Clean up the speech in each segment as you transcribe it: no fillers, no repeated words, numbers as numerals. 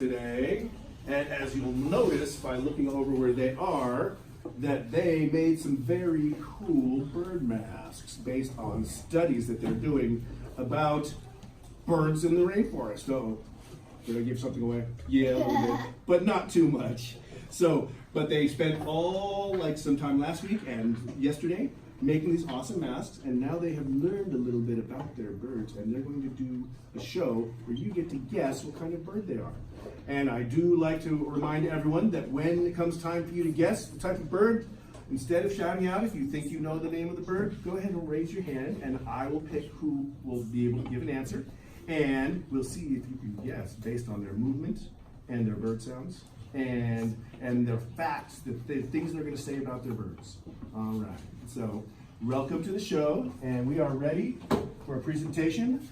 today, and as you'll notice by looking over where they are, that they made some very cool bird masks based on studies that they're doing about birds in the rainforest. Oh, did I give something away? Yeah, a little bit, but not too much. So, but they spent all like some time last week and yesterday making these awesome masks, and now they have learned a little bit about their birds, and they're going to do a show where you get to guess what kind of bird they are. And I do like to remind everyone that when it comes time for you to guess the type of bird, instead of shouting out if you think you know the name of the bird, go ahead and raise your hand, and I will pick who will be able to give an answer, and we'll see if you can guess based on their movement and their bird sounds and their facts, the things they're going to say about their birds. All right, so welcome to the show, and we are ready for a presentation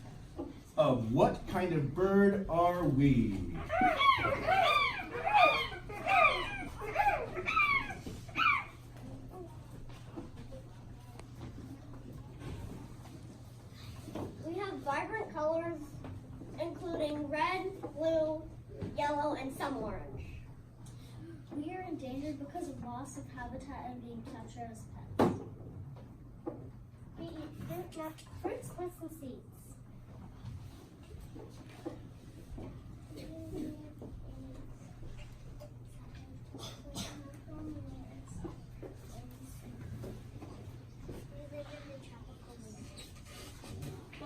of What Kind of Bird Are We? We have vibrant colors, including red, blue, yellow, and some orange. We are endangered because of loss of habitat and being captured as pets. We eat fruits, nuts, and seeds.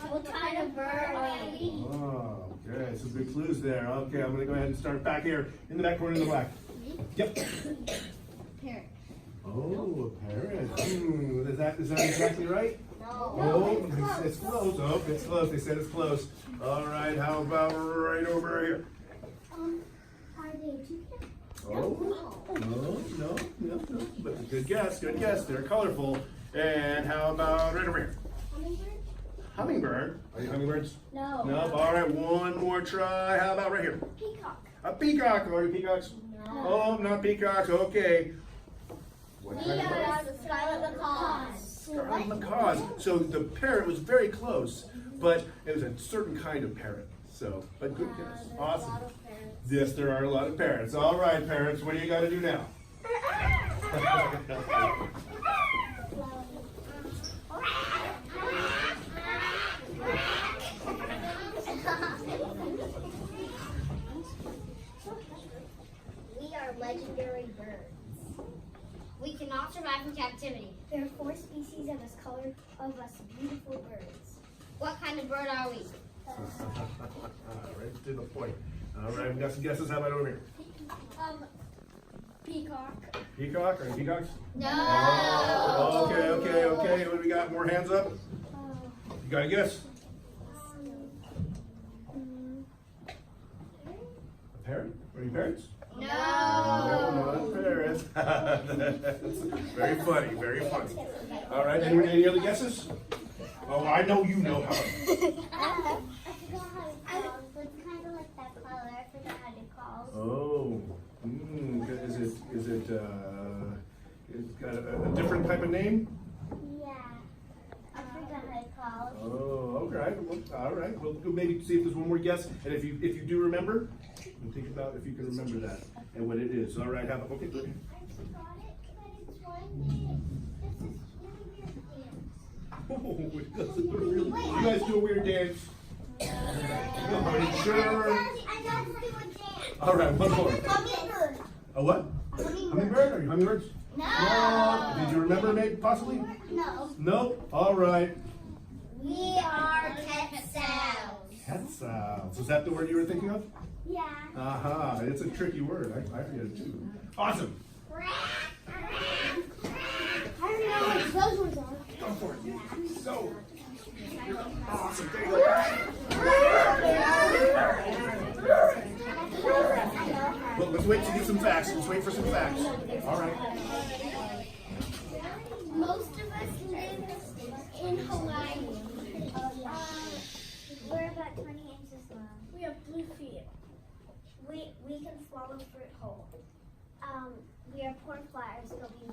What kind of bird are we? Oh, okay, some good clues there. Okay, I'm going to go ahead and start back here in the back corner in the black. Yep. Parrot. Oh, a parrot. Is that exactly right? No. Oh, it's close. Oh, it's close. They said it's close. All right, how about right over here? Are they toucan? Oh, no. But good guess. They're colorful. And how about right over here? Hummingbird? Hummingbird. Are you hummingbirds? No. Nope. All right, one more try. How about right here? Peacock. A peacock. Are you peacocks? No. Oh, not peacocks. Okay. What We kind of bird? are the scarlet macaws. Scarlet macaws. So the parrot was very close, but it was a certain kind of parrot. So, but good guess. There's Awesome. a lot of parrots. Yes, there are a lot of parrots. All right, parrots, what do you got to do now? We are legendary birds. We cannot survive in captivity. There are 4 species of us beautiful birds. What kind of bird are we? Right to the point. All right, we got some guesses. How about over here? Peacock. Peacock? Are you peacocks? No. Oh, okay. What do we got? More hands up? You got a guess? A parrot? Are you parrots? No. No, not parrots. That's very funny. All right, any other guesses? Oh, I know you know how. I forgot how to call. It's kind of like that color. I forgot how to call. Oh, it's got a different type of name? Yeah. I forgot how to call. Oh, okay. All right. Well, maybe see if there's one more guess, and if you do remember, and think about if you can remember that and what it is. All right. Okay. Good. I forgot it, but it's one. This is really weird dance. You guys do a weird dance. Are you sure? I got to do a dance. All right, one more. Hummingbird. A what? Hummingbird? Are you hummingbirds? No. Did you remember maybe possibly? No. Nope. All right. We are quetzals. Quetzals. Is that the word you were thinking of? Yeah. Aha. It's a tricky word. I forget it too. Awesome. I don't know what those ones are. Go for it. So. Awesome. There you go. Well, let's wait to get some facts. Let's wait for some facts. All right. Most of us live in Hawaii. We're about 20 inches long. We have blue feet. We can swallow fruit whole. We are poor flyers, but we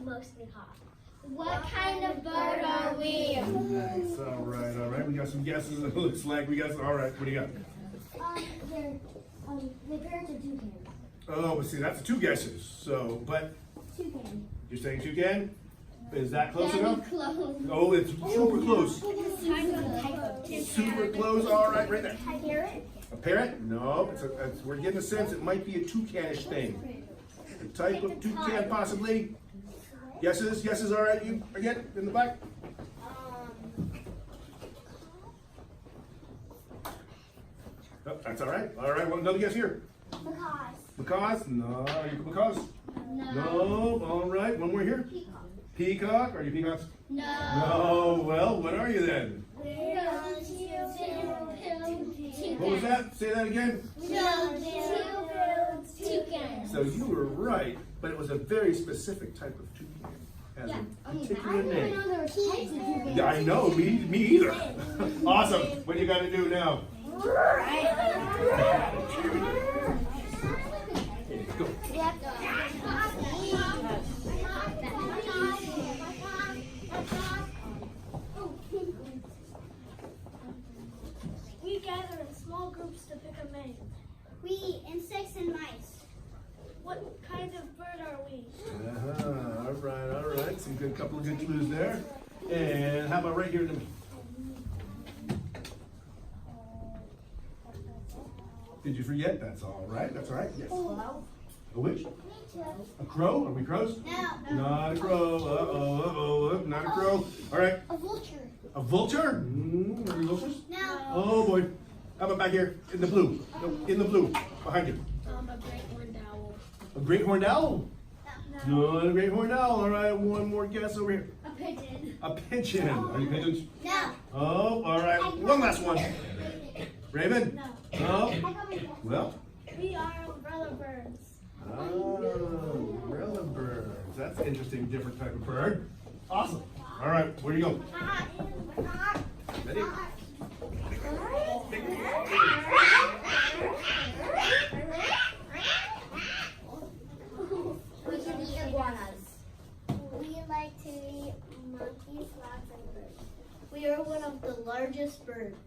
mostly hop. What kind of bird are we? Nice. All right. We got some guesses. It looks like we got some. All right. What do you got? They're My parents are toucans. Oh, but see, that's two guesses. So, but Toucan. you're saying toucan? Is that close enough? Close. Oh, it's super close. Type of Super close. All right, right there. Parrot. A parrot? No, we're getting a sense it might be a toucanish thing. The type of toucan, possibly. Guesses? Guesses? All right, you again in the back. Oh, that's all right. All right, one another guess here. Macaws. Macaws? No, are you macaws? No. All right, one more here. Peacock. Peacock? Are you peacocks? No. No. Well, what are you then? What was that? Say that again. Toucan. So you were right, but it was a very specific type of toucan. Has a particular name. Yeah, I know. Me either. Awesome. What do you got to do now? Go. We gather in small groups to pick a mate. We eat insects and mice. What kind of bird are we? Uh-huh. All right, all right. Some good, couple of good clues there. And how about right here in the middle? Did you forget? That's all right. That's all right. Yes. A which? A crow? Are we crows? No. Not a crow. Uh-oh. Not a crow. All right. A vulture. A vulture? Are we vultures? No. Oh boy. How about back here in the blue? No, in the blue. Behind you. A great horned owl. A great horned owl? No. Not a great horned owl. All right. One more guess over here. A pigeon. A pigeon. Are you pigeons? No. Oh, all right. One last one. Raven? No. No? Well? We are umbrella birds. Oh, umbrella birds. That's an interesting, different type of bird. Awesome. All right, where do you go? Ready? We can eat iguanas. We like to eat monkeys, frogs, and birds. We are one of the largest birds.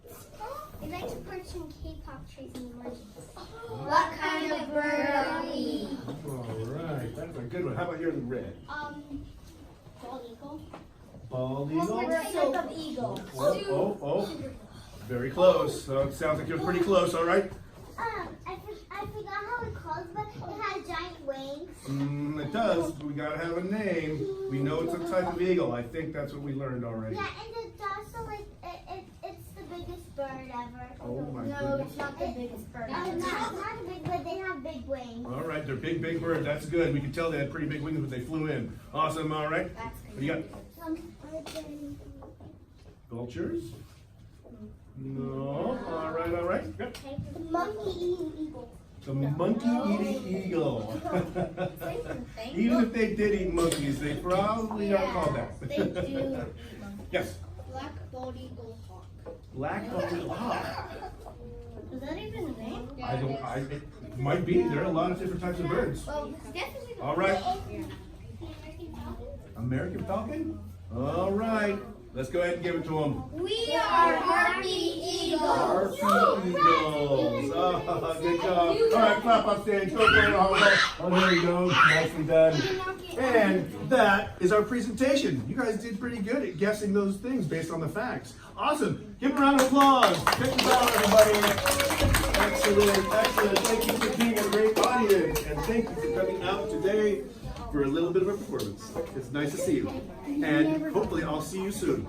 We like to perch in K-pop trees and monkeys. What kind of bird are we? All right, that's a good one. How about here in the red? Bald eagle. Bald eagle? We're a type of eagle. Oh. Very close. So it sounds like you're pretty close, all right? I forgot how it calls, but it has giant wings. It does, but we gotta have a name. We know it's a type of eagle. I think that's what we learned already. Yeah, and it's also like it's the biggest bird ever. Oh my No, goodness. it's not the biggest bird. Not big, but they have big wings. All right, they're big, big birds. That's good. We could tell they had pretty big wings when they flew in. Awesome, all right. What do you got? Vultures? No. All right. Yep. Monkey eating eagle. The monkey-eating eagle. Even if they did eat monkeys, they probably aren't called that. They do. Yes. Black bald eagle hawk. Black bald eagle hawk. Is that even a name? It might be. There are a lot of different types of birds. Well, it's definitely the All right. American falcon. American falcon? All right. Let's go ahead and give it to them. We are harpy eagles. Harpy eagles. Oh, good job. All right, clap up stage. Go for it. Oh, there you go. Nicely done. And that is our presentation. You guys did pretty good at guessing those things based on the facts. Awesome. Give them a round of applause. Check this out, everybody. Excellent. Thank you for being a great audience. And thank you for coming out today for a little bit of a performance. It's nice to see you. And hopefully I'll see you soon.